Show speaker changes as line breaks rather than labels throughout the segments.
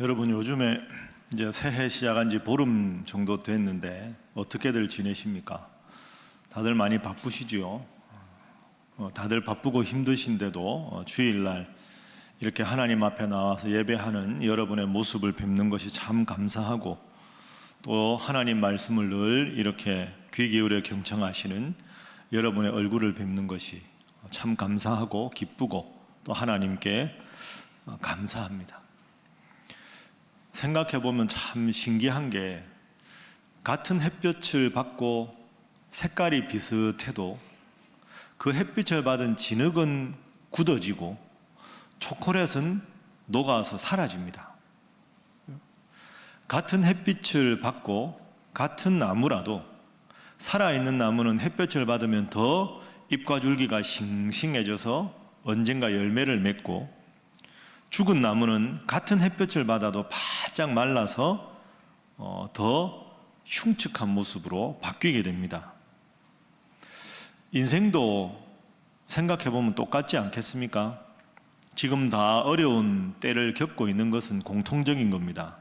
여러분, 요즘에 이제 새해 시작한 지 보름 정도 됐는데 어떻게들 지내십니까? 다들 많이 바쁘시지요? 다들 바쁘고 힘드신데도 주일날 이렇게 하나님 앞에 나와서 예배하는 여러분의 모습을 뵙는 것이 참 감사하고, 또 하나님 말씀을 늘 이렇게 귀 기울여 경청하시는 여러분의 얼굴을 뵙는 것이 참 감사하고 기쁘고 또 하나님께 감사합니다. 생각해보면 참 신기한 게, 같은 햇볕을 받고 색깔이 비슷해도 그 햇빛을 받은 진흙은 굳어지고 초콜릿은 녹아서 사라집니다. 같은 햇빛을 받고 같은 나무라도 살아있는 나무는 햇볕을 받으면 더 잎과 줄기가 싱싱해져서 언젠가 열매를 맺고, 죽은 나무는 같은 햇볕을 받아도 바짝 말라서 더 흉측한 모습으로 바뀌게 됩니다. 인생도 생각해보면 똑같지 않겠습니까? 지금 다 어려운 때를 겪고 있는 것은 공통적인 겁니다.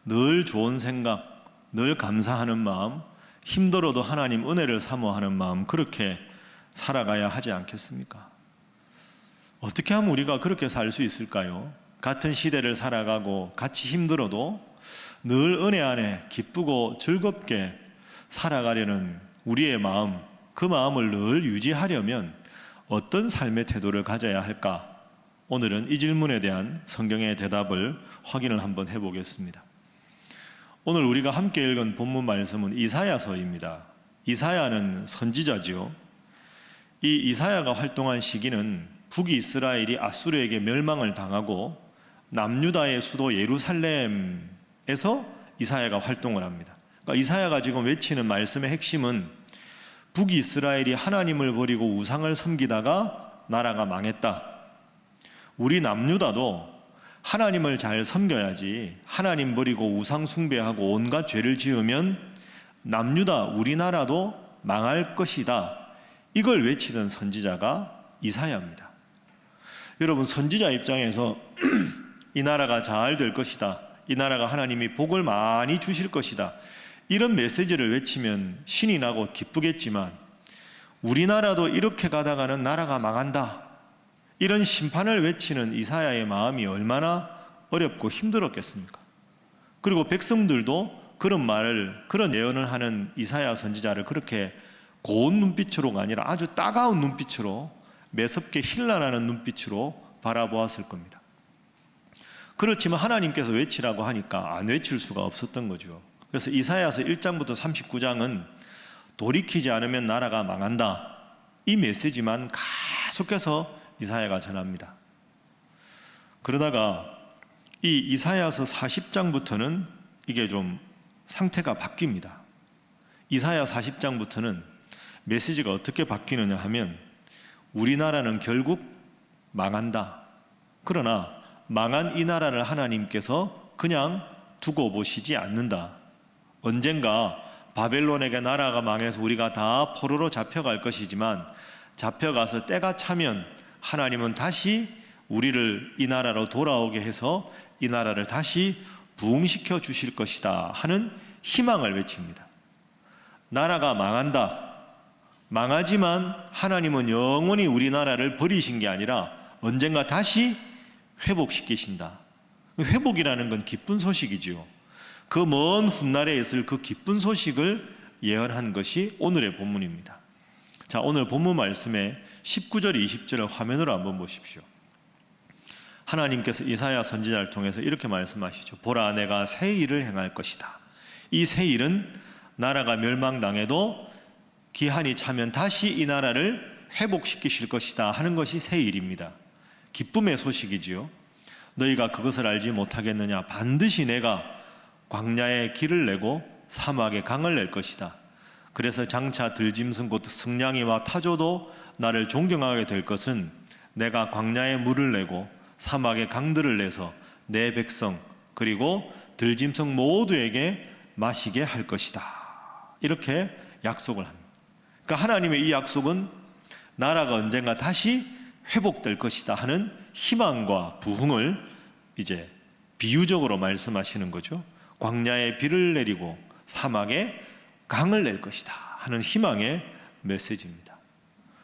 늘 좋은 생각, 늘 감사하는 마음, 힘들어도 하나님 은혜를 사모하는 마음, 그렇게 살아가야 하지 않겠습니까? 어떻게 하면 우리가 그렇게 살 수 있을까요? 같은 시대를 살아가고 같이 힘들어도 늘 은혜 안에 기쁘고 즐겁게 살아가려는 우리의 마음, 그 마음을 늘 유지하려면 어떤 삶의 태도를 가져야 할까? 오늘은 이 질문에 대한 성경의 대답을 확인을 한번 해보겠습니다. 오늘 우리가 함께 읽은 본문 말씀은 이사야서입니다. 이사야는 선지자지요. 이 이사야가 활동한 시기는 북이스라엘이 아수르에게 멸망을 당하고 남유다의 수도 예루살렘에서 이사야가 활동을 합니다. 그러니까 이사야가 지금 외치는 말씀의 핵심은, 북이스라엘이 하나님을 버리고 우상을 섬기다가 나라가 망했다. 우리 남유다도 하나님을 잘 섬겨야지, 하나님 버리고 우상 숭배하고 온갖 죄를 지으면 남유다, 우리나라도 망할 것이다. 이걸 외치던 선지자가 이사야입니다. 여러분, 선지자 입장에서 이 나라가 잘 될 것이다, 이 나라가 하나님이 복을 많이 주실 것이다, 이런 메시지를 외치면 신이 나고 기쁘겠지만, 우리나라도 이렇게 가다가는 나라가 망한다, 이런 심판을 외치는 이사야의 마음이 얼마나 어렵고 힘들었겠습니까? 그리고 백성들도 그런 말을, 그런 예언을 하는 이사야 선지자를 그렇게 고운 눈빛으로가 아니라 아주 따가운 눈빛으로, 매섭게 힐난하는 눈빛으로 바라보았을 겁니다. 그렇지만 하나님께서 외치라고 하니까 안 외칠 수가 없었던 거죠. 그래서 이사야서 1장부터 39장은 돌이키지 않으면 나라가 망한다, 이 메시지만 계속해서 이사야가 전합니다. 그러다가 이 이사야서 40장부터는 이게 좀 상태가 바뀝니다. 이사야 40장부터는 메시지가 어떻게 바뀌느냐 하면, 우리나라는 결국 망한다. 그러나 망한 이 나라를 하나님께서 그냥 두고 보시지 않는다. 언젠가 바벨론에게 나라가 망해서 우리가 다 포로로 잡혀갈 것이지만, 잡혀가서 때가 차면 하나님은 다시 우리를 이 나라로 돌아오게 해서 이 나라를 다시 부흥시켜 주실 것이다 하는 희망을 외칩니다. 나라가 망한다, 망하지만 하나님은 영원히 우리나라를 버리신 게 아니라 언젠가 다시 회복시키신다. 회복이라는 건 기쁜 소식이지요. 그 먼 훗날에 있을 그 기쁜 소식을 예언한 것이 오늘의 본문입니다. 자, 오늘 본문 말씀에 19절, 20절을 화면으로 한번 보십시오. 하나님께서 이사야 선지자를 통해서 이렇게 말씀하시죠. 보라, 내가 새 일을 행할 것이다. 이 새 일은 나라가 멸망당해도 기한이 차면 다시 이 나라를 회복시키실 것이다 하는 것이 새 일입니다. 기쁨의 소식이지요. 너희가 그것을 알지 못하겠느냐? 반드시 내가 광야에 길을 내고 사막에 강을 낼 것이다. 그래서 장차 들짐승 곧 승냥이와 타조도 나를 존경하게 될 것은, 내가 광야에 물을 내고 사막에 강들을 내서 내 백성 그리고 들짐승 모두에게 마시게 할 것이다. 이렇게 약속을 합니다. 그러니까 하나님의 이 약속은 나라가 언젠가 다시 회복될 것이다 하는 희망과 부흥을 이제 비유적으로 말씀하시는 거죠. 광야에 비를 내리고 사막에 강을 낼 것이다 하는 희망의 메시지입니다.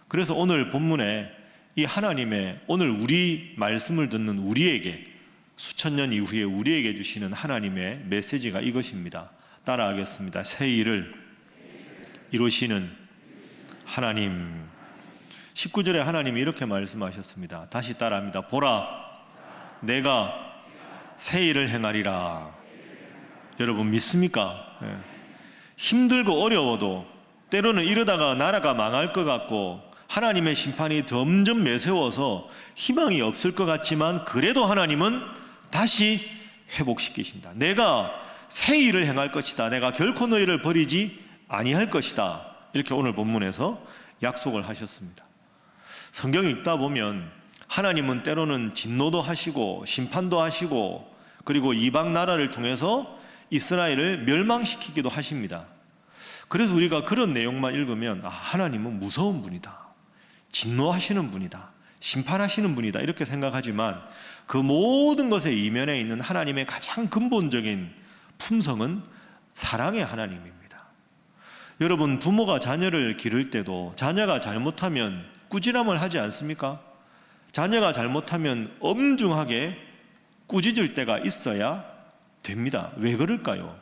그래서 오늘 본문에 이 하나님의 오늘 우리 말씀을 듣는 우리에게 수천 년 이후에 우리에게 주시는 하나님의 메시지가 이것입니다. 따라하겠습니다. 새 일을 이루시는 하나님. 19절에 하나님이 이렇게 말씀하셨습니다. 다시 따라합니다. 보라, 내가 새 일을 행하리라. 여러분 믿습니까? 힘들고 어려워도 때로는 이러다가 나라가 망할 것 같고 하나님의 심판이 점점 매세워서 희망이 없을 것 같지만 그래도 하나님은 다시 회복시키신다. 내가 새 일을 행할 것이다. 내가 결코 너희를 버리지 아니할 것이다. 이렇게 오늘 본문에서 약속을 하셨습니다. 성경 읽다 보면 하나님은 때로는 진노도 하시고 심판도 하시고 그리고 이방 나라를 통해서 이스라엘을 멸망시키기도 하십니다. 그래서 우리가 그런 내용만 읽으면 하나님은 무서운 분이다, 진노하시는 분이다, 심판하시는 분이다 이렇게 생각하지만 그 모든 것의 이면에 있는 하나님의 가장 근본적인 품성은 사랑의 하나님입니다. 여러분, 부모가 자녀를 기를 때도 자녀가 잘못하면 꾸지람을 하지 않습니까? 자녀가 잘못하면 엄중하게 꾸짖을 때가 있어야 됩니다. 왜 그럴까요?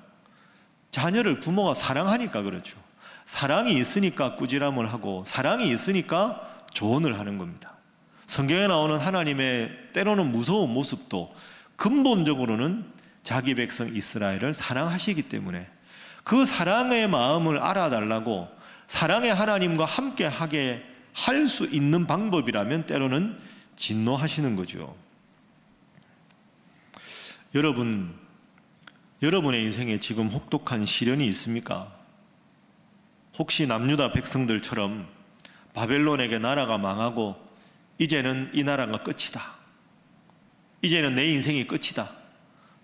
자녀를 부모가 사랑하니까 그렇죠. 사랑이 있으니까 꾸지람을 하고 사랑이 있으니까 조언을 하는 겁니다. 성경에 나오는 하나님의 때로는 무서운 모습도 근본적으로는 자기 백성 이스라엘을 사랑하시기 때문에 그 사랑의 마음을 알아달라고 사랑의 하나님과 함께 하게 할 수 있는 방법이라면 때로는 진노하시는 거죠. 여러분의 인생에 지금 혹독한 시련이 있습니까? 혹시 남유다 백성들처럼 바벨론에게 나라가 망하고 이제는 이 나라가 끝이다, 이제는 내 인생이 끝이다,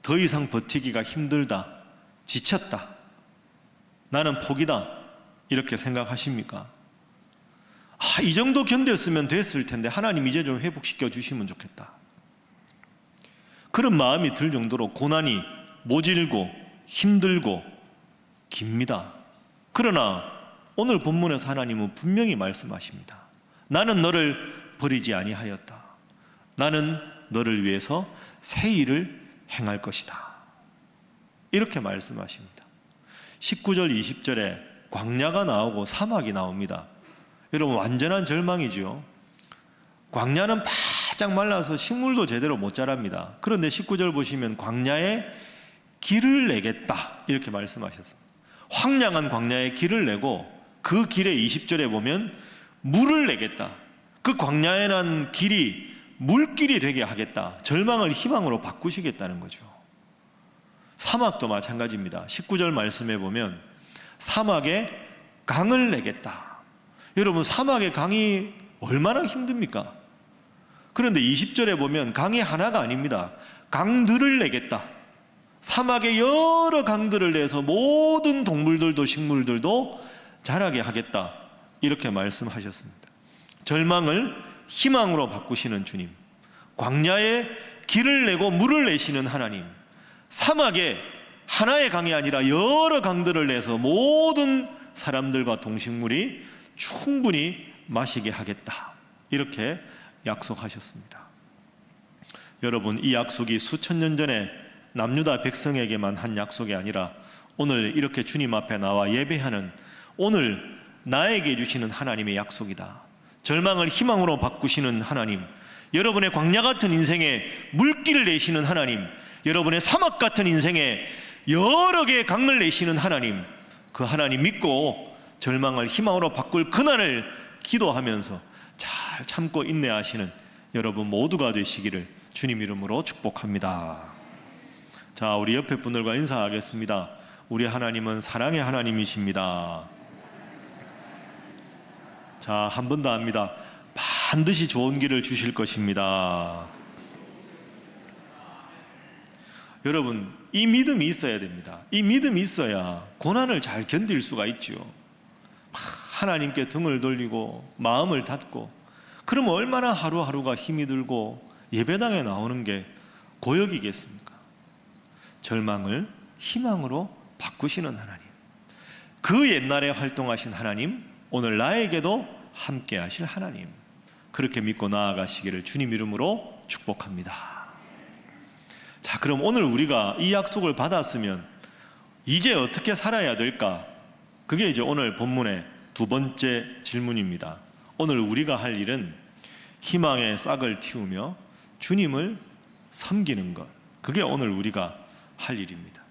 더 이상 버티기가 힘들다, 지쳤다, 나는 포기다 이렇게 생각하십니까? 이 정도 견뎠으면 됐을 텐데 하나님 이제 좀 회복시켜 주시면 좋겠다, 그런 마음이 들 정도로 고난이 모질고 힘들고 깁니다. 그러나 오늘 본문에서 하나님은 분명히 말씀하십니다. 나는 너를 버리지 아니하였다. 나는 너를 위해서 새 일을 행할 것이다. 이렇게 말씀하십니다. 19절 20절에 광야가 나오고 사막이 나옵니다. 여러분, 완전한 절망이죠. 광야는 바짝 말라서 식물도 제대로 못 자랍니다. 그런데 19절 보시면 광야에 길을 내겠다 이렇게 말씀하셨습니다. 황량한 광야에 길을 내고 그 길에 20절에 보면 물을 내겠다. 그 광야에 난 길이 물길이 되게 하겠다. 절망을 희망으로 바꾸시겠다는 거죠. 사막도 마찬가지입니다. 19절 말씀에 보면 사막에 강을 내겠다. 여러분, 사막의 강이 얼마나 힘듭니까? 그런데 20절에 보면 강이 하나가 아닙니다. 강들을 내겠다. 사막에 여러 강들을 내서 모든 동물들도 식물들도 자라게 하겠다. 이렇게 말씀하셨습니다. 절망을 희망으로 바꾸시는 주님, 광야에 길을 내고 물을 내시는 하나님, 사막에 하나의 강이 아니라 여러 강들을 내서 모든 사람들과 동식물이 충분히 마시게 하겠다. 이렇게 약속하셨습니다. 여러분, 이 약속이 수천 년 전에 남유다 백성에게만 한 약속이 아니라 오늘 이렇게 주님 앞에 나와 예배하는 오늘 나에게 주시는 하나님의 약속이다. 절망을 희망으로 바꾸시는 하나님, 여러분의 광야 같은 인생에 물길을 내시는 하나님, 여러분의 사막 같은 인생에 여러 개의 강을 내시는 하나님, 그 하나님 믿고 절망을 희망으로 바꿀 그날을 기도하면서 잘 참고 인내하시는 여러분 모두가 되시기를 주님 이름으로 축복합니다. 자, 우리 옆에 분들과 인사하겠습니다. 우리 하나님은 사랑의 하나님이십니다. 자, 한 번 더 합니다. 반드시 좋은 길을 주실 것입니다. 여러분, 이 믿음이 있어야 됩니다. 이 믿음이 있어야 고난을 잘 견딜 수가 있죠. 하나님께 등을 돌리고 마음을 닫고 그러면 얼마나 하루하루가 힘이 들고 예배당에 나오는 게 고역이겠습니까? 절망을 희망으로 바꾸시는 하나님, 그 옛날에 활동하신 하나님, 오늘 나에게도 함께 하실 하나님, 그렇게 믿고 나아가시기를 주님 이름으로 축복합니다. 자, 그럼 오늘 우리가 이 약속을 받았으면 이제 어떻게 살아야 될까? 그게 이제 오늘 본문의 두 번째 질문입니다. 오늘 우리가 할 일은 희망의 싹을 틔우며 주님을 섬기는 것, 그게 오늘 우리가 할 일입니다.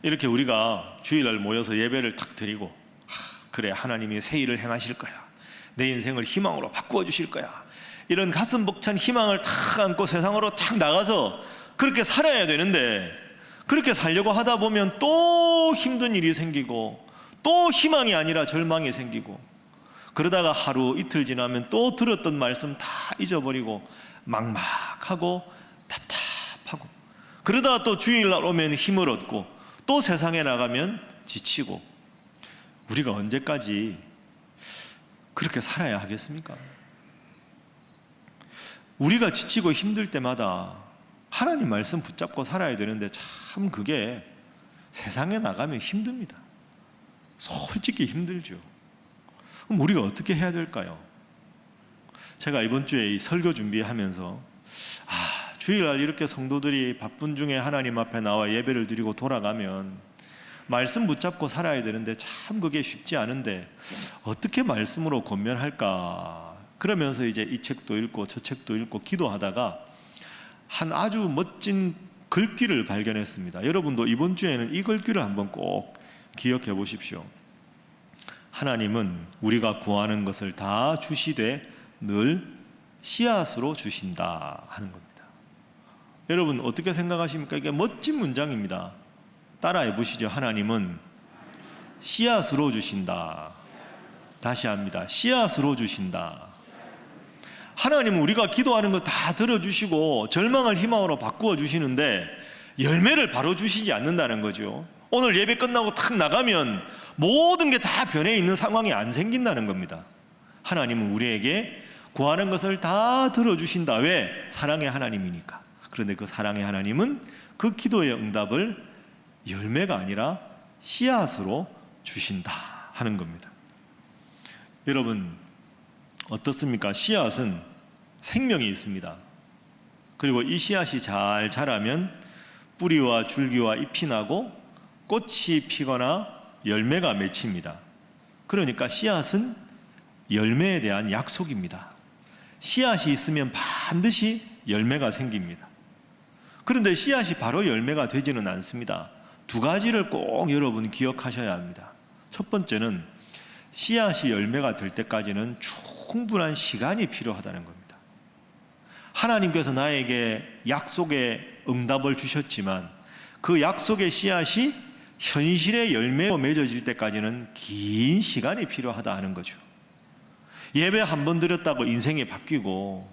이렇게 우리가 주일날 모여서 예배를 탁 드리고, 그래, 하나님이 새 일을 행하실 거야, 내 인생을 희망으로 바꾸어 주실 거야, 이런 가슴 벅찬 희망을 탁 안고 세상으로 탁 나가서 그렇게 살아야 되는데, 그렇게 살려고 하다 보면 또 힘든 일이 생기고, 또 희망이 아니라 절망이 생기고, 그러다가 하루 이틀 지나면 또 들었던 말씀 다 잊어버리고 막막하고 답답하고, 그러다가 또 주일날 오면 힘을 얻고 또 세상에 나가면 지치고, 우리가 언제까지 그렇게 살아야 하겠습니까? 우리가 지치고 힘들 때마다 하나님 말씀 붙잡고 살아야 되는데, 참 그게 세상에 나가면 힘듭니다. 솔직히 힘들죠. 그럼 우리가 어떻게 해야 될까요? 제가 이번 주에 이 설교 준비하면서 주일날 이렇게 성도들이 바쁜 중에 하나님 앞에 나와 예배를 드리고 돌아가면 말씀 붙잡고 살아야 되는데, 참 그게 쉽지 않은데 어떻게 말씀으로 권면할까? 그러면서 이제 이 책도 읽고 저 책도 읽고 기도하다가 한 아주 멋진 글귀를 발견했습니다. 여러분도 이번 주에는 이 글귀를 한번 꼭 기억해 보십시오. 하나님은 우리가 구하는 것을 다 주시되 늘 씨앗으로 주신다 하는 겁니다. 여러분 어떻게 생각하십니까? 이게 멋진 문장입니다. 따라해 보시죠. 하나님은 씨앗으로 주신다. 다시 합니다. 씨앗으로 주신다. 하나님은 우리가 기도하는 거 다 들어주시고 절망을 희망으로 바꾸어 주시는데 열매를 바로 주시지 않는다는 거죠. 오늘 예배 끝나고 탁 나가면 모든 게 다 변해 있는 상황이 안 생긴다는 겁니다. 하나님은 우리에게 구하는 것을 다 들어주신다. 왜? 사랑의 하나님이니까. 그런데 그 사랑의 하나님은 그 기도의 응답을 열매가 아니라 씨앗으로 주신다 하는 겁니다. 여러분 어떻습니까? 씨앗은 생명이 있습니다. 그리고 이 씨앗이 잘 자라면 뿌리와 줄기와 잎이 나고 꽃이 피거나 열매가 맺힙니다. 그러니까 씨앗은 열매에 대한 약속입니다. 씨앗이 있으면 반드시 열매가 생깁니다. 그런데 씨앗이 바로 열매가 되지는 않습니다. 두 가지를 꼭 여러분 기억하셔야 합니다. 첫 번째는 씨앗이 열매가 될 때까지는 충분한 시간이 필요하다는 겁니다. 하나님께서 나에게 약속의 응답을 주셨지만 그 약속의 씨앗이 현실의 열매로 맺어질 때까지는 긴 시간이 필요하다 하는 거죠. 예배 한 번 드렸다고 인생이 바뀌고,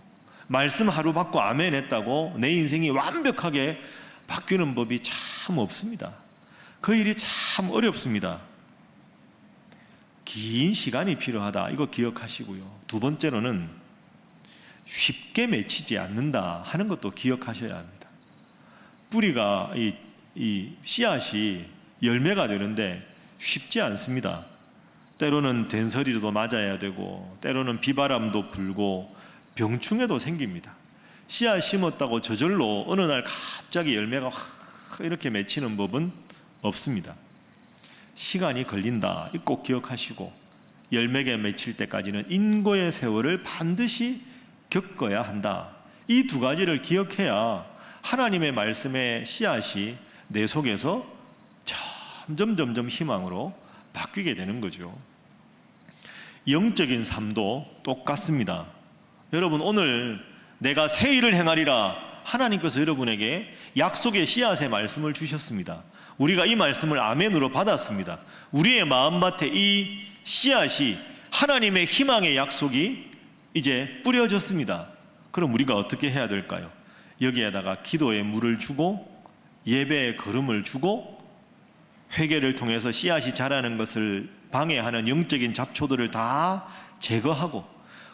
말씀 하루 받고 아멘 했다고 내 인생이 완벽하게 바뀌는 법이 참 없습니다. 그 일이 참 어렵습니다. 긴 시간이 필요하다, 이거 기억하시고요. 두 번째로는 쉽게 맺히지 않는다 하는 것도 기억하셔야 합니다. 뿌리가 이 씨앗이 열매가 되는데 쉽지 않습니다. 때로는 된서리도 맞아야 되고, 때로는 비바람도 불고 병충해도 생깁니다. 씨앗 심었다고 저절로 어느 날 갑자기 열매가 확 이렇게 맺히는 법은 없습니다. 시간이 걸린다, 꼭 기억하시고, 열매가 맺힐 때까지는 인고의 세월을 반드시 겪어야 한다. 이 두 가지를 기억해야 하나님의 말씀의 씨앗이 내 속에서 점점 희망으로 바뀌게 되는 거죠. 영적인 삶도 똑같습니다. 여러분 오늘 내가 새 일을 행하리라, 하나님께서 여러분에게 약속의 씨앗의 말씀을 주셨습니다. 우리가 이 말씀을 아멘으로 받았습니다. 우리의 마음밭에 이 씨앗이 하나님의 희망의 약속이 이제 뿌려졌습니다. 그럼 우리가 어떻게 해야 될까요? 여기에다가 기도의 물을 주고 예배의 걸음을 주고 회개를 통해서 씨앗이 자라는 것을 방해하는 영적인 잡초들을 다 제거하고,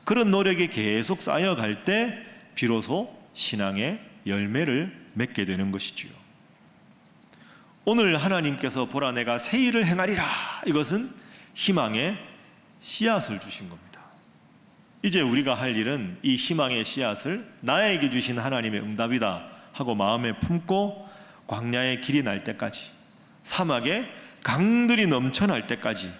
그런 노력이 계속 쌓여갈 때 비로소 신앙의 열매를 맺게 되는 것이지요. 오늘 하나님께서 보라 내가 새 일을 행하리라, 이것은 희망의 씨앗을 주신 겁니다. 이제 우리가 할 일은 이 희망의 씨앗을 나에게 주신 하나님의 응답이다 하고 마음에 품고 광야의 길이 날 때까지, 사막에 강들이 넘쳐날 때까지,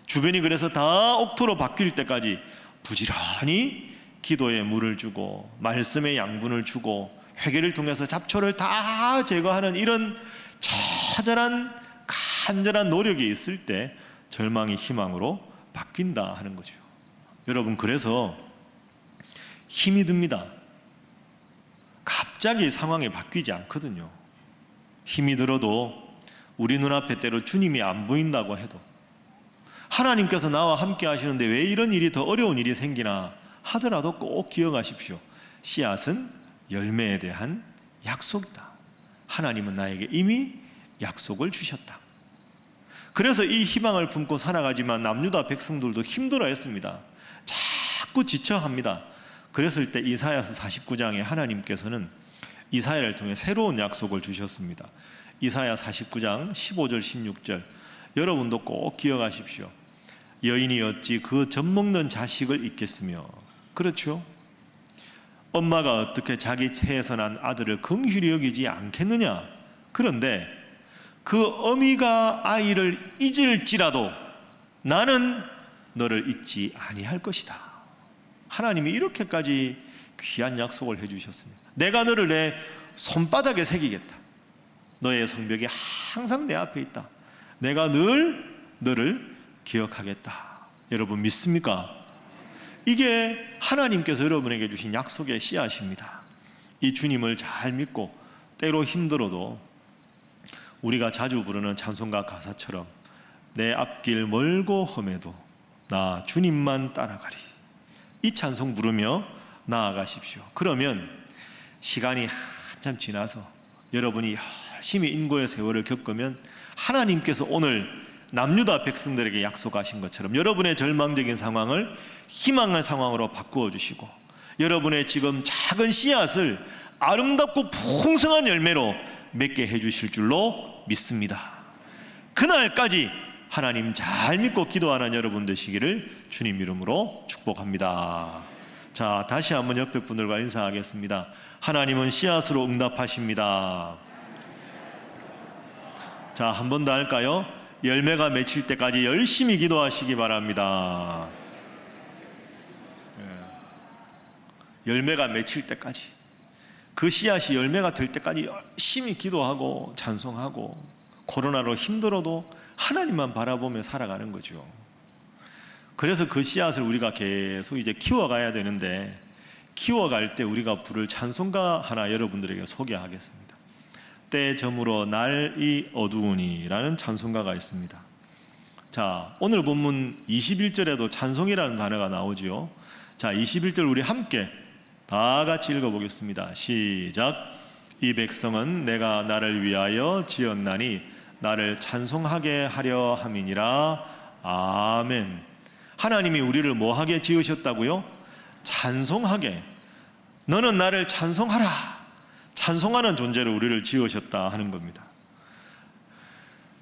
주변이 그래서 다 옥토로 바뀔 때까지 부지런히 기도에 물을 주고 말씀에 양분을 주고 회개를 통해서 잡초를 다 제거하는 이런 처절한 간절한 노력이 있을 때 절망이 희망으로 바뀐다 하는 거죠. 여러분, 그래서 힘이 듭니다. 갑자기 상황이 바뀌지 않거든요. 힘이 들어도 우리 눈앞에 때로 주님이 안 보인다고 해도, 하나님께서 나와 함께 하시는데 왜 이런 일이, 더 어려운 일이 생기나 하더라도 꼭 기억하십시오. 씨앗은 열매에 대한 약속이다. 하나님은 나에게 이미 약속을 주셨다. 그래서 이 희망을 품고 살아가지만 남유다 백성들도 힘들어했습니다. 자꾸 지쳐합니다. 그랬을 때 이사야서 49장에 하나님께서는 이사야를 통해 새로운 약속을 주셨습니다. 이사야 49장 15절 16절, 여러분도 꼭 기억하십시오. 여인이 어찌 그 젖먹는 자식을 잊겠으며, 그렇죠? 엄마가 어떻게 자기 체에서 난 아들을 긍휼히 여기지 않겠느냐? 그런데 그 어미가 아이를 잊을지라도 나는 너를 잊지 아니할 것이다. 하나님이 이렇게까지 귀한 약속을 해주셨습니다. 내가 너를 내 손바닥에 새기겠다. 너의 성벽이 항상 내 앞에 있다. 내가 늘 너를 기억하겠다. 여러분 믿습니까? 이게 하나님께서 여러분에게 주신 약속의 씨앗입니다. 이 주님을 잘 믿고 때로 힘들어도 우리가 자주 부르는 찬송가 가사처럼 내 앞길 멀고 험해도 나 주님만 따라가리, 이 찬송 부르며 나아가십시오. 그러면 시간이 한참 지나서 여러분이 열심히 인고의 세월을 겪으면 하나님께서 오늘 남유다 백성들에게 약속하신 것처럼 여러분의 절망적인 상황을 희망의 상황으로 바꾸어 주시고, 여러분의 지금 작은 씨앗을 아름답고 풍성한 열매로 맺게 해주실 줄로 믿습니다. 그날까지 하나님 잘 믿고 기도하는 여러분 되시기를 주님 이름으로 축복합니다. 자, 다시 한번 옆에 분들과 인사하겠습니다. 하나님은 씨앗으로 응답하십니다. 자, 한 번 더 할까요? 열매가 맺힐 때까지 열심히 기도하시기 바랍니다. 열매가 맺힐 때까지, 그 씨앗이 열매가 될 때까지 열심히 기도하고 찬송하고, 코로나로 힘들어도 하나님만 바라보며 살아가는 거죠. 그래서 그 씨앗을 우리가 계속 이제 키워가야 되는데, 키워갈 때 우리가 부를 찬송가 하나 여러분들에게 소개하겠습니다. 때 저물어 날이 어두우니 라는 찬송가가 있습니다. 자, 오늘 본문 21절에도 찬송이라는 단어가 나오지요. 자, 21절 우리 함께 다 같이 읽어보겠습니다. 시작. 이 백성은 내가 나를 위하여 지었나니 나를 찬송하게 하려 함이니라. 아멘. 하나님이 우리를 뭐하게 지으셨다고요? 찬송하게. 너는 나를 찬송하라. 찬송하는 존재로 우리를 지으셨다 하는 겁니다.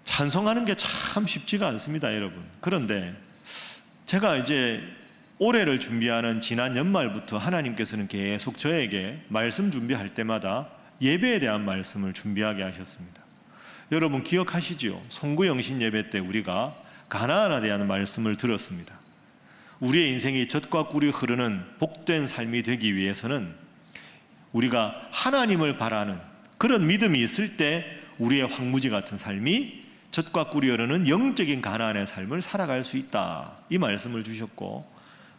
찬송하는 게 참 쉽지가 않습니다, 여러분. 그런데 제가 이제 올해를 준비하는 지난 연말부터 하나님께서는 계속 저에게 말씀 준비할 때마다 예배에 대한 말씀을 준비하게 하셨습니다. 여러분 기억하시지요? 송구영신 예배 때 우리가 가나안에 대한 말씀을 들었습니다. 우리의 인생이 젖과 꿀이 흐르는 복된 삶이 되기 위해서는 우리가 하나님을 바라는 그런 믿음이 있을 때 우리의 황무지 같은 삶이 젖과 꿀이 흐르는 영적인 가나안의 삶을 살아갈 수 있다, 이 말씀을 주셨고,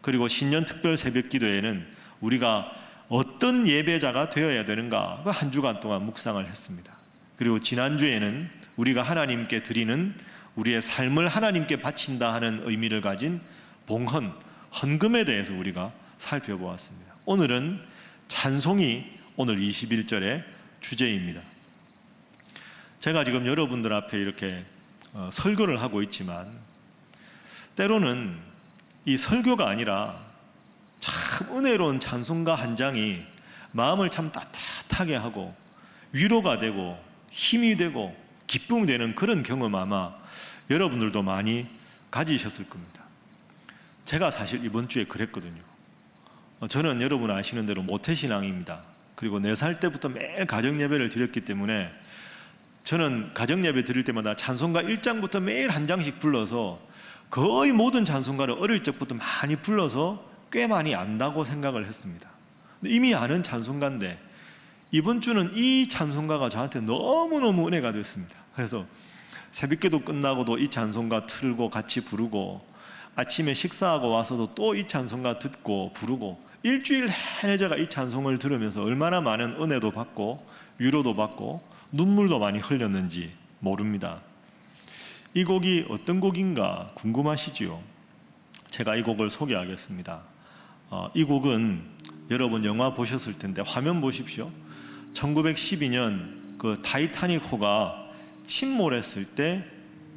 그리고 신년 특별 새벽 기도에는 우리가 어떤 예배자가 되어야 되는가 한 주간 동안 묵상을 했습니다. 그리고 지난주에는 우리가 하나님께 드리는 우리의 삶을 하나님께 바친다 하는 의미를 가진 봉헌, 헌금에 대해서 우리가 살펴보았습니다. 오늘은 찬송이 오늘 21절의 주제입니다. 제가 지금 여러분들 앞에 이렇게 설교를 하고 있지만 때로는 이 설교가 아니라 참 은혜로운 찬송가 한 장이 마음을 참 따뜻하게 하고 위로가 되고 힘이 되고 기쁨이 되는 그런 경험 아마 여러분들도 많이 가지셨을 겁니다. 제가 사실 이번 주에 그랬거든요. 저는 여러분 아시는 대로 모태신앙입니다. 그리고 4살 때부터 매일 가정예배를 드렸기 때문에 저는 가정예배 드릴 때마다 찬송가 1장부터 매일 한 장씩 불러서 거의 모든 찬송가를 어릴 적부터 많이 불러서 꽤 많이 안다고 생각을 했습니다. 근데 이미 아는 찬송가인데 이번 주는 이 찬송가가 저한테 너무너무 은혜가 됐습니다. 그래서 새벽기도 끝나고도 이 찬송가 틀고 같이 부르고 아침에 식사하고 와서도 또 이 찬송가 듣고 부르고 일주일 내내 제가 이 찬송을 들으면서 얼마나 많은 은혜도 받고 위로도 받고 눈물도 많이 흘렸는지 모릅니다. 이 곡이 어떤 곡인가 궁금하시지요? 제가 이 곡을 소개하겠습니다. 이 곡은 여러분 영화 보셨을 텐데 화면 보십시오. 1912년 그 타이타닉호가 침몰했을 때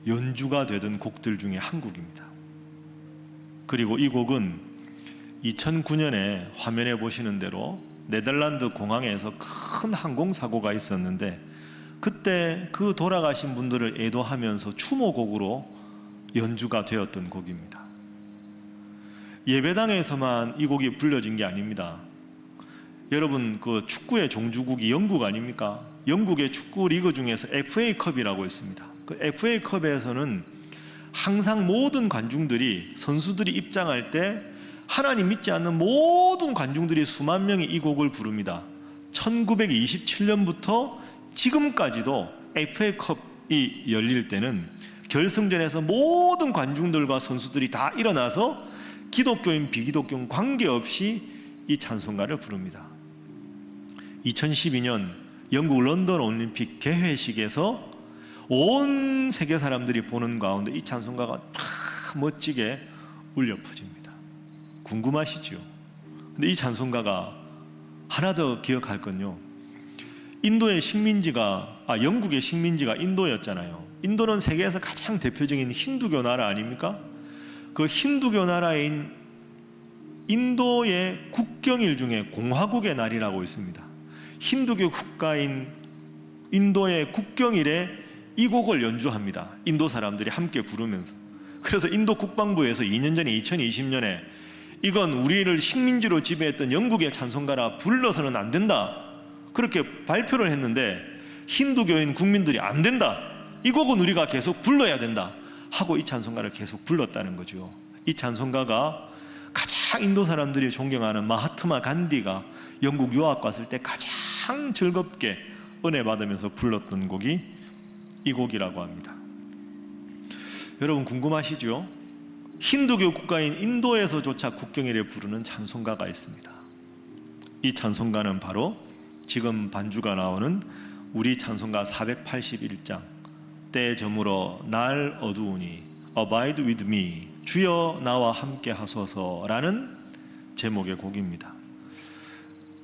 연주가 되던 곡들 중에 한 곡입니다. 그리고 이 곡은 2009년에 화면에 보시는 대로 네덜란드 공항에서 큰 항공사고가 있었는데 그때 그 돌아가신 분들을 애도하면서 추모곡으로 연주가 되었던 곡입니다. 예배당에서만 이 곡이 불려진 게 아닙니다. 여러분 그 축구의 종주국이 영국 아닙니까? 영국의 축구 리그 중에서 FA컵이라고 있습니다. 그 FA컵에서는 항상 모든 관중들이 선수들이 입장할 때 하나님 믿지 않는 모든 관중들이 수만 명이 이 곡을 부릅니다. 1927년부터 지금까지도 FA컵이 열릴 때는 결승전에서 모든 관중들과 선수들이 다 일어나서 기독교인 비기독교인 관계없이 이 찬송가를 부릅니다. 2012년 영국 런던 올림픽 개회식에서 온 세계 사람들이 보는 가운데 이 찬송가가 다 멋지게 울려 퍼집니다. 궁금하시죠? 근데 이 찬송가가 하나 더 기억할 건요. 인도의 식민지가 영국의 식민지가 인도였잖아요. 인도는 세계에서 가장 대표적인 힌두교 나라 아닙니까? 그 힌두교 나라인 인도의 국경일 중에 공화국의 날이라고 있습니다. 힌두교 국가인 인도의 국경일에 이 곡을 연주합니다. 인도 사람들이 함께 부르면서. 그래서 인도 국방부에서 2년 전에 2020년에 이건 우리를 식민지로 지배했던 영국의 찬송가라 불러서는 안 된다, 그렇게 발표를 했는데 힌두교인 국민들이 안 된다, 이 곡은 우리가 계속 불러야 된다 하고 이 찬송가를 계속 불렀다는 거죠. 이 찬송가가 가장 인도 사람들이 존경하는 마하트마 간디가 영국 유학 갔을 때 가장 즐겁게 은혜 받으면서 불렀던 곡이 이 곡이라고 합니다. 여러분 궁금하시죠? 힌두교 국가인 인도에서조차 국경일에 부르는 찬송가가 있습니다. 이 찬송가는 바로 지금 반주가 나오는 우리 찬송가 481장 때 저물어 날 어두우니 Abide with me, 주여 나와 함께 하소서라는 제목의 곡입니다.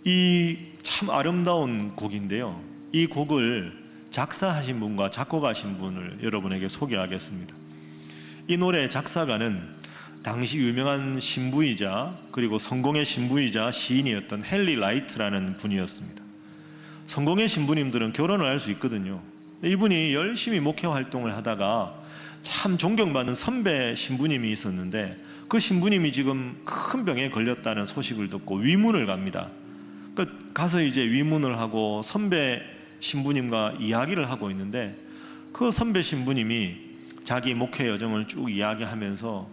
이 참 아름다운 곡인데요, 이 곡을 작사하신 분과 작곡하신 분을 여러분에게 소개하겠습니다. 이 노래 작사가는 당시 유명한 신부이자 그리고 성공의 신부이자 시인이었던 헨리 라이트라는 분이었습니다. 성공의 신부님들은 결혼을 할 수 있거든요. 이분이 열심히 목회 활동을 하다가 참 존경받는 선배 신부님이 있었는데 그 신부님이 지금 큰 병에 걸렸다는 소식을 듣고 위문을 갑니다. 가서 이제 위문을 하고 선배 신부님과 이야기를 하고 있는데 그 선배 신부님이 자기 목회 여정을 쭉 이야기하면서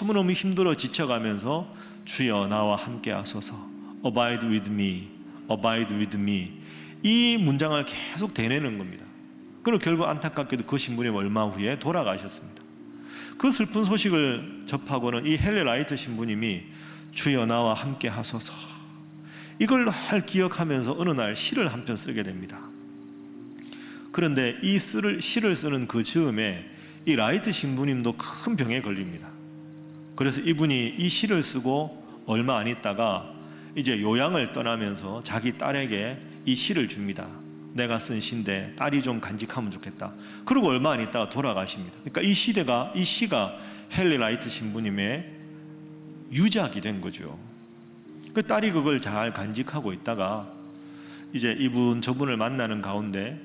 너무너무 힘들어 지쳐가면서 주여 나와 함께 하소서, Abide with me, Abide with me, 이 문장을 계속 되뇌는 겁니다. 그리고 결국 안타깝게도 그 신부님 얼마 후에 돌아가셨습니다. 그 슬픈 소식을 접하고는 이 헨리 라이트 신부님이 주여 나와 함께 하소서, 이걸 늘 기억하면서 어느 날 시를 한 편 쓰게 됩니다. 그런데 이 시를 쓰는 그 즈음에 이 라이트 신부님도 큰 병에 걸립니다. 그래서 이분이 이 시를 쓰고 얼마 안 있다가 이제 요양을 떠나면서 자기 딸에게 이 시를 줍니다. 내가 쓴 시인데 딸이 좀 간직하면 좋겠다. 그리고 얼마 안 있다가 돌아가십니다. 그러니까 이 시가 헨리 라이트 신부님의 유작이 된 거죠. 그 딸이 그걸 잘 간직하고 있다가 이제 저분을 만나는 가운데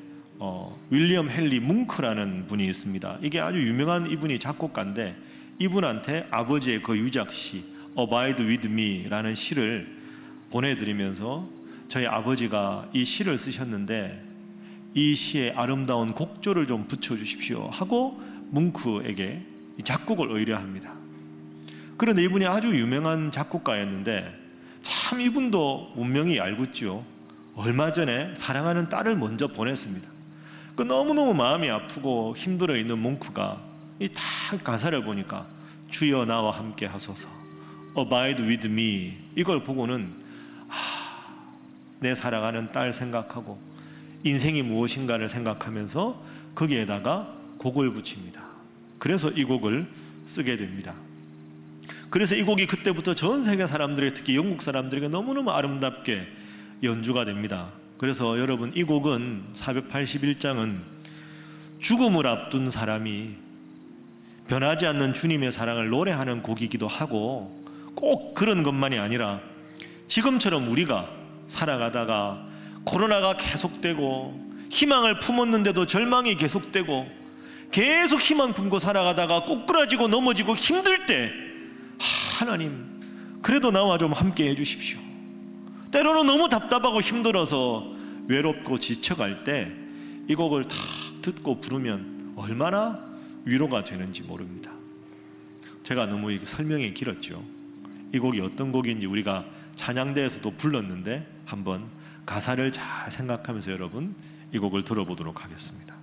윌리엄 헨리 뭉크라는 분이 있습니다. 이게 아주 유명한 이분이 작곡가인데 이분한테 아버지의 그 유작시 Abide with me라는 시를 보내드리면서 저희 아버지가 이 시를 쓰셨는데 이 시에 아름다운 곡조를 좀 붙여주십시오 하고 뭉크에게 작곡을 의뢰합니다. 그런데 이분이 아주 유명한 작곡가였는데 참 이분도 운명이 얄궂죠. 얼마 전에 사랑하는 딸을 먼저 보냈습니다. 그 너무너무 마음이 아프고 힘들어 있는 뭉크가 이 다 가사를 보니까 주여 나와 함께 하소서 Abide with me 이걸 보고는 내 사랑하는 딸 생각하고 인생이 무엇인가를 생각하면서 거기에다가 곡을 붙입니다. 그래서 이 곡을 쓰게 됩니다. 그래서 이 곡이 그때부터 전 세계 사람들에게 특히 영국 사람들에게 너무너무 아름답게 연주가 됩니다. 그래서 여러분 이 곡은 481장은 죽음을 앞둔 사람이 변하지 않는 주님의 사랑을 노래하는 곡이기도 하고 꼭 그런 것만이 아니라 지금처럼 우리가 살아가다가 코로나가 계속되고 희망을 품었는데도 절망이 계속되고 계속 희망 품고 살아가다가 꼬꾸라지고 넘어지고 힘들 때 하나님 그래도 나와 좀 함께 해주십시오. 때로는 너무 답답하고 힘들어서 외롭고 지쳐갈 때 이 곡을 탁 듣고 부르면 얼마나 위로가 되는지 모릅니다. 제가 너무 설명이 길었죠. 이 곡이 어떤 곡인지 우리가 찬양대에서도 불렀는데 한번 가사를 잘 생각하면서 여러분 이 곡을 들어보도록 하겠습니다.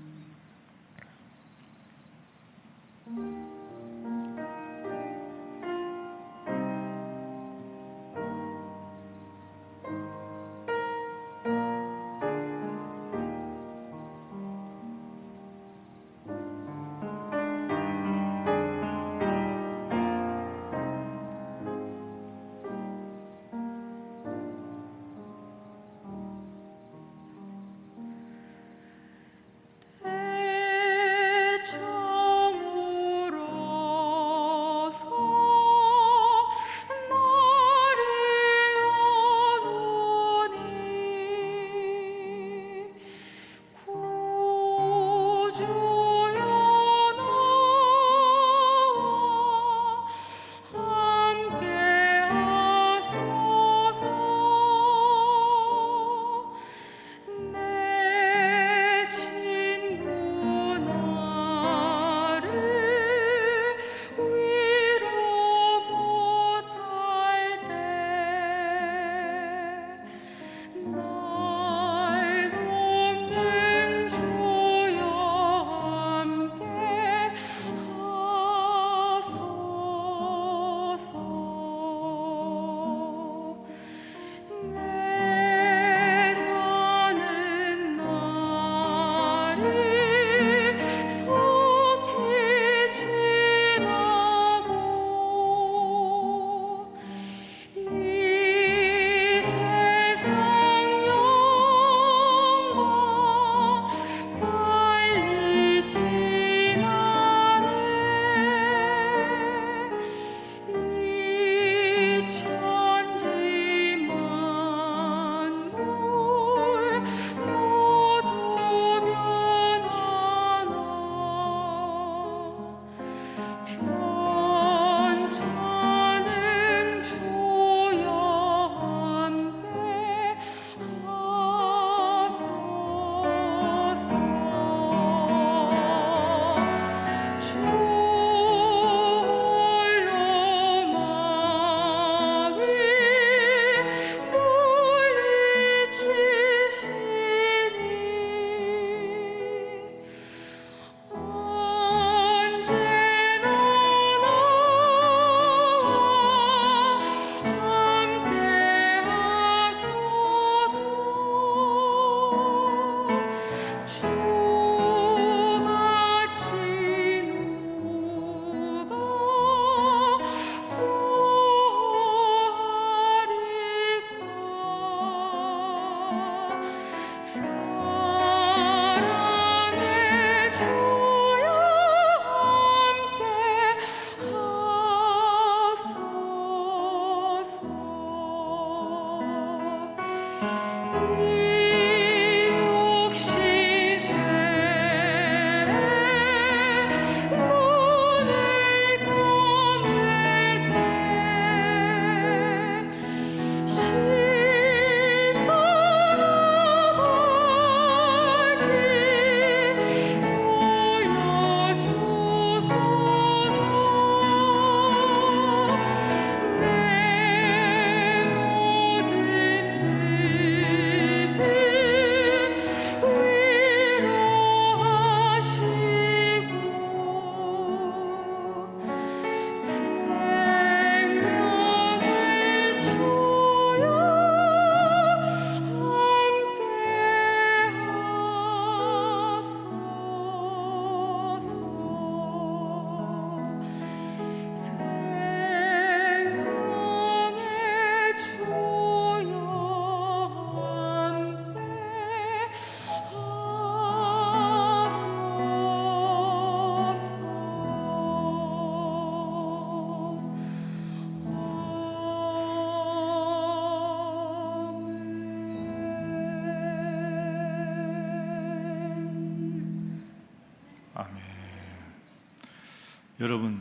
여러분,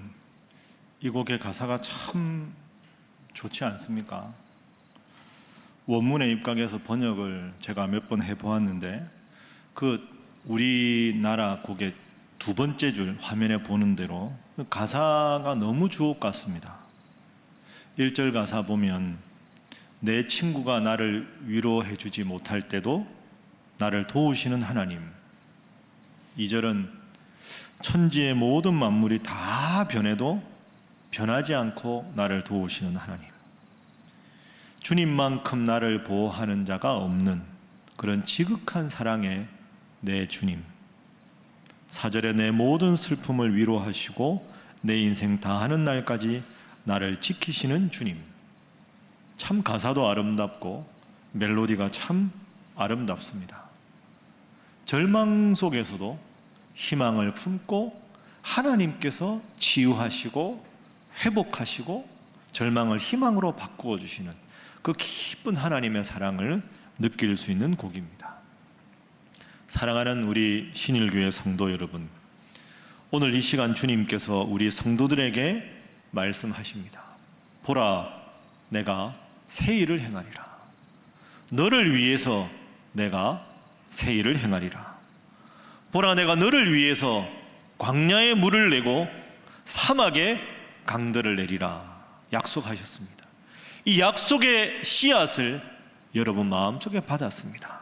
이 곡의 가사가 참 좋지 않습니까? 원문에 입각해서 번역을 제가 몇 번 해보았는데 우리나라 곡의 두 번째 줄 화면에 보는 대로 가사가 너무 주옥 같습니다. 1절 가사 보면 내 친구가 나를 위로해 주지 못할 때도 나를 도우시는 하나님. 2절은 천지의 모든 만물이 다 변해도 변하지 않고 나를 도우시는 하나님. 주님만큼 나를 보호하는 자가 없는 그런 지극한 사랑의 내 주님. 4절에 내 모든 슬픔을 위로하시고 내 인생 다하는 날까지 나를 지키시는 주님. 참 가사도 아름답고 멜로디가 참 아름답습니다. 절망 속에서도 희망을 품고 하나님께서 치유하시고 회복하시고 절망을 희망으로 바꾸어 주시는 그 기쁜 하나님의 사랑을 느낄 수 있는 곡입니다. 사랑하는 우리 신일교회 성도 여러분, 오늘 이 시간 주님께서 우리 성도들에게 말씀하십니다. 보라, 내가 새 일을 행하리라. 너를 위해서 내가 새 일을 행하리라. 보라, 내가 너를 위해서 광야에 물을 내고 사막에 강들을 내리라. 약속하셨습니다. 이 약속의 씨앗을 여러분 마음속에 받았습니다.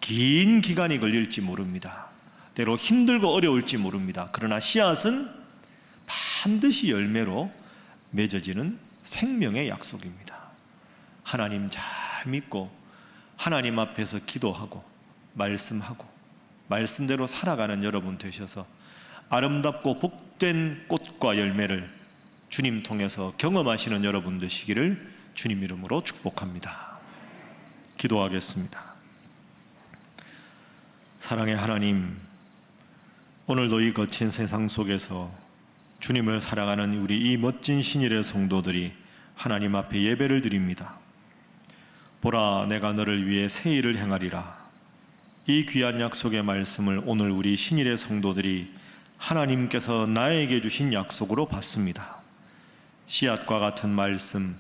긴 기간이 걸릴지 모릅니다. 때로 힘들고 어려울지 모릅니다. 그러나 씨앗은 반드시 열매로 맺어지는 생명의 약속입니다. 하나님 잘 믿고 하나님 앞에서 기도하고 말씀하고 말씀대로 살아가는 여러분 되셔서 아름답고 복된 꽃과 열매를 주님 통해서 경험하시는 여러분 되시기를 주님 이름으로 축복합니다. 기도하겠습니다. 사랑의 하나님, 오늘도 이 거친 세상 속에서 주님을 사랑하는 우리 이 멋진 신일의 성도들이 하나님 앞에 예배를 드립니다. 보라, 내가 너를 위해 새 일을 행하리라. 이 귀한 약속의 말씀을 오늘 우리 신일의 성도들이 하나님께서 나에게 주신 약속으로 받습니다. 씨앗과 같은 말씀,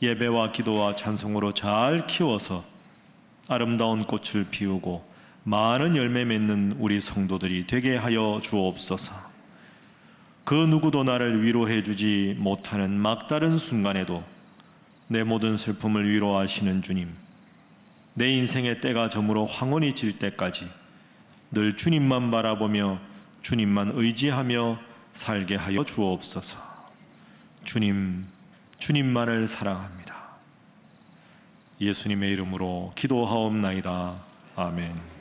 예배와 기도와 찬송으로 잘 키워서 아름다운 꽃을 피우고 많은 열매 맺는 우리 성도들이 되게 하여 주옵소서. 그 누구도 나를 위로해 주지 못하는 막다른 순간에도 내 모든 슬픔을 위로하시는 주님, 내 인생의 때가 저물어 황혼이 질 때까지 늘 주님만 바라보며 주님만 의지하며 살게 하여 주옵소서. 주님, 주님만을 사랑합니다. 예수님의 이름으로 기도하옵나이다. 아멘.